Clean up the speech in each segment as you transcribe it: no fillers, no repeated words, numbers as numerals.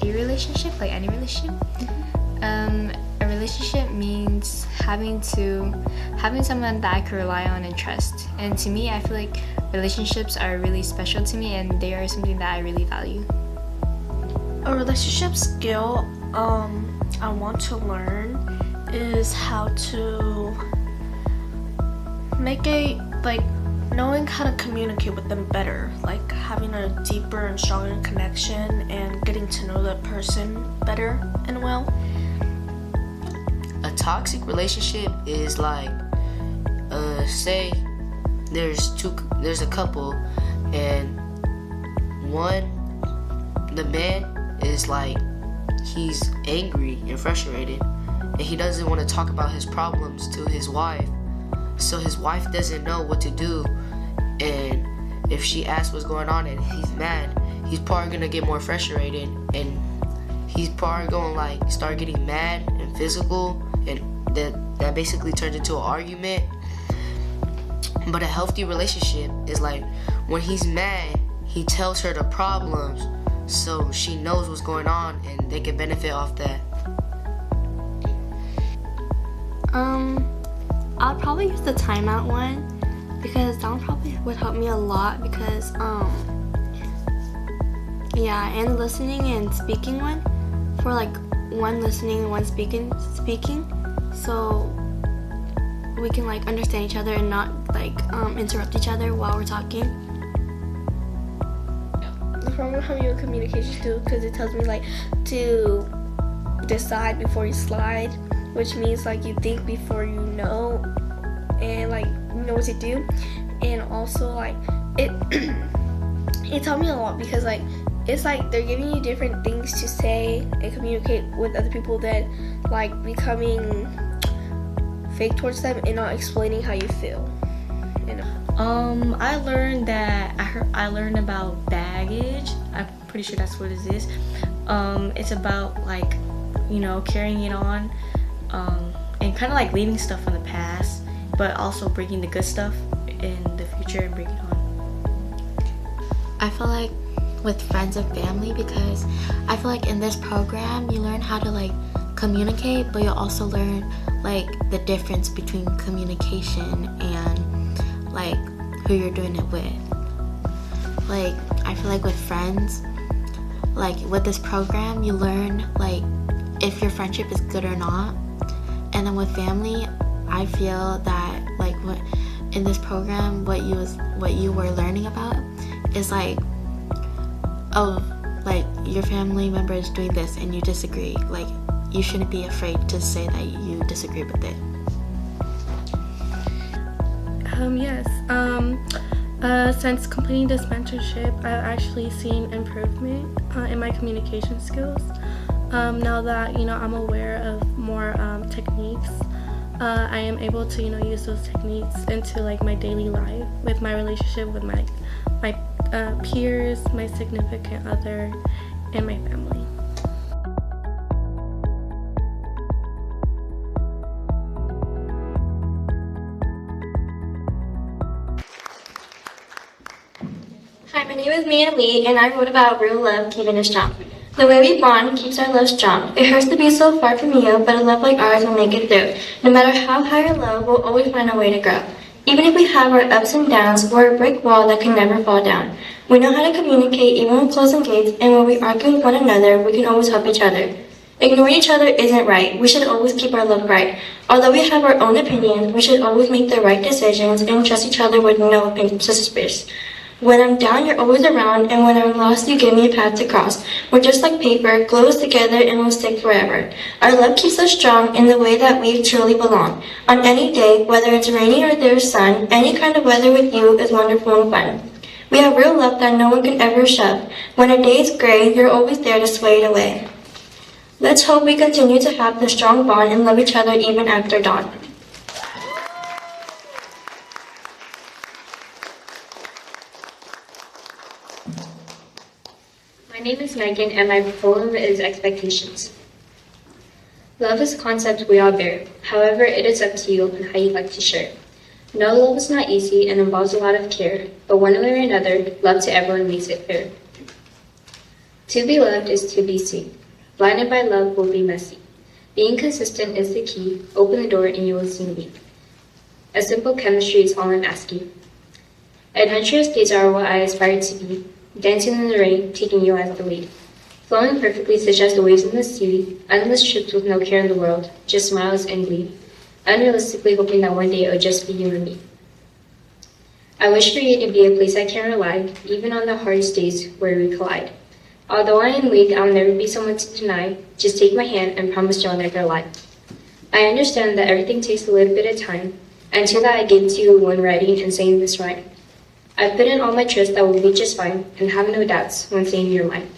a relationship, like any relationship. A relationship means having someone that I can rely on and trust. And to me, I feel like relationships are really special to me, and they are something that I really value. A relationship skill I want to learn is how to knowing how to communicate with them better, like having a deeper and stronger connection and getting to know that person better and well. A toxic relationship is like, say there's a couple, and the man is like, he's angry and frustrated, and he doesn't want to talk about his problems to his wife, so his wife doesn't know what to do. And if she asks what's going on and he's mad, he's probably gonna get more frustrated, and he's probably gonna like start getting mad and physical, and that basically turns into an argument. But a healthy relationship is like, when he's mad, he tells her the problems so she knows what's going on and they can benefit off that. I'll probably use the timeout one, because that one probably would help me a lot, because and the listening and speaking one, for like one listening and one speaking, so we can like understand each other and not like interrupt each other while we're talking. The problem with having a communication skill, because it tells me like to decide before you slide, which means like you think before you know, and like you know what to do. And also like it taught me a lot, because like it's like they're giving you different things to say and communicate with other people that like becoming fake towards them and not explaining how you feel. I learned that I learned about baggage. I'm pretty sure that's what it is. It's about like, carrying it on, and kind of like leaving stuff from the past, but also bringing the good stuff in the future and bringing it on. I feel like with friends and family, because I feel like in this program you learn how to like communicate, but you also learn like the difference between communication and like who you're doing it with. Like I feel like with friends, like with this program you learn like if your friendship is good or not. And then with family, I feel that like in this program what you were learning about is like, oh, like your family member is doing this and you disagree, like you shouldn't be afraid to say that you disagree with it. Yes. Since completing this mentorship, I've actually seen improvement in my communication skills. Now that I'm aware of more techniques, I am able to use those techniques into like my daily life, with my relationship with my peers, my significant other, and my family. Hi, my name is Mia Lee, and I wrote about real love keeping us strong. The way we bond keeps our love strong. It hurts to be so far from you, but a love like ours will make it through. No matter how high or low, we'll always find a way to grow. Even if we have our ups and downs, we're a brick wall that can never fall down. We know how to communicate even with closing gates, and when we argue with one another, we can always help each other. Ignoring each other isn't right. We should always keep our love bright. Although we have our own opinions, we should always make the right decisions and trust each other with no opinions to suspicious. When I'm down, you're always around, and when I'm lost, you give me a path to cross. We're just like paper, glue us together, and we'll stick forever. Our love keeps us strong in the way that we truly belong. On any day, whether it's rainy or there's sun, any kind of weather with you is wonderful and fun. We have real love that no one can ever shove. When a day is gray, you're always there to sway it away. Let's hope we continue to have the strong bond and love each other even after dawn. My name is Megan, and my poem is Expectations. Love is a concept we all bear. However, it is up to you on how you like to share. No, love is not easy and involves a lot of care, but one way or another, love to everyone makes it fair. To be loved is to be seen. Blinded by love will be messy. Being consistent is the key. Open the door and you will soon leave. A simple chemistry is all I'm asking. Adventurous days are what I aspire to be. Dancing in the rain, taking you as the lead. Flowing perfectly such as the waves in the sea. Endless trips with no care in the world. Just smiles and glee. Unrealistically hoping that one day it'll just be you and me. I wish for you to be a place I can rely, even on the hardest days where we collide. Although I am weak, I'll never be someone to deny. Just take my hand and promise you'll never lie. I understand that everything takes a little bit of time, and to that I give to you when writing and saying this rhyme. I put in all my trust that we'll be just fine, and have no doubts when saying you're mine.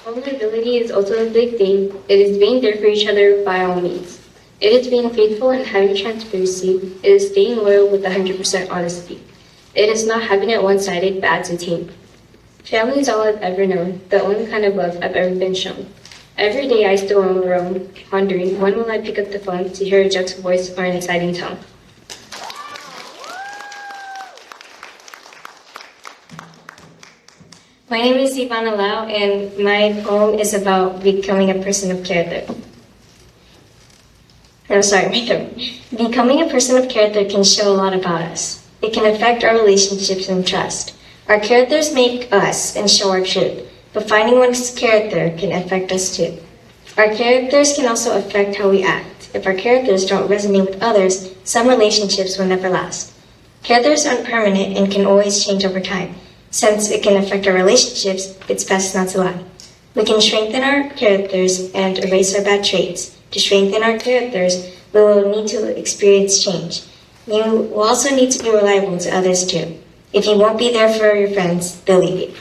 Vulnerability is also a big thing. It is being there for each other by all means. It is being faithful and having transparency. It is staying loyal with 100% honesty. It is not having it one-sided, bad to team. Family is all I've ever known, the only kind of love I've ever been shown. Every day I still roam, wondering when will I pick up the phone to hear a joke's voice or an exciting tone. My name is Ivana Lau, and my poem is about becoming a person of character. Becoming a person of character can show a lot about us. It can affect our relationships and trust. Our characters make us and show our truth, but finding one's character can affect us too. Our characters can also affect how we act. If our characters don't resonate with others, some relationships will never last. Characters aren't permanent and can always change over time. Since it can affect our relationships, it's best not to lie. We can strengthen our characters and erase our bad traits. To strengthen our characters, we will need to experience change. You will also need to be reliable to others too. If you won't be there for your friends, they'll leave you.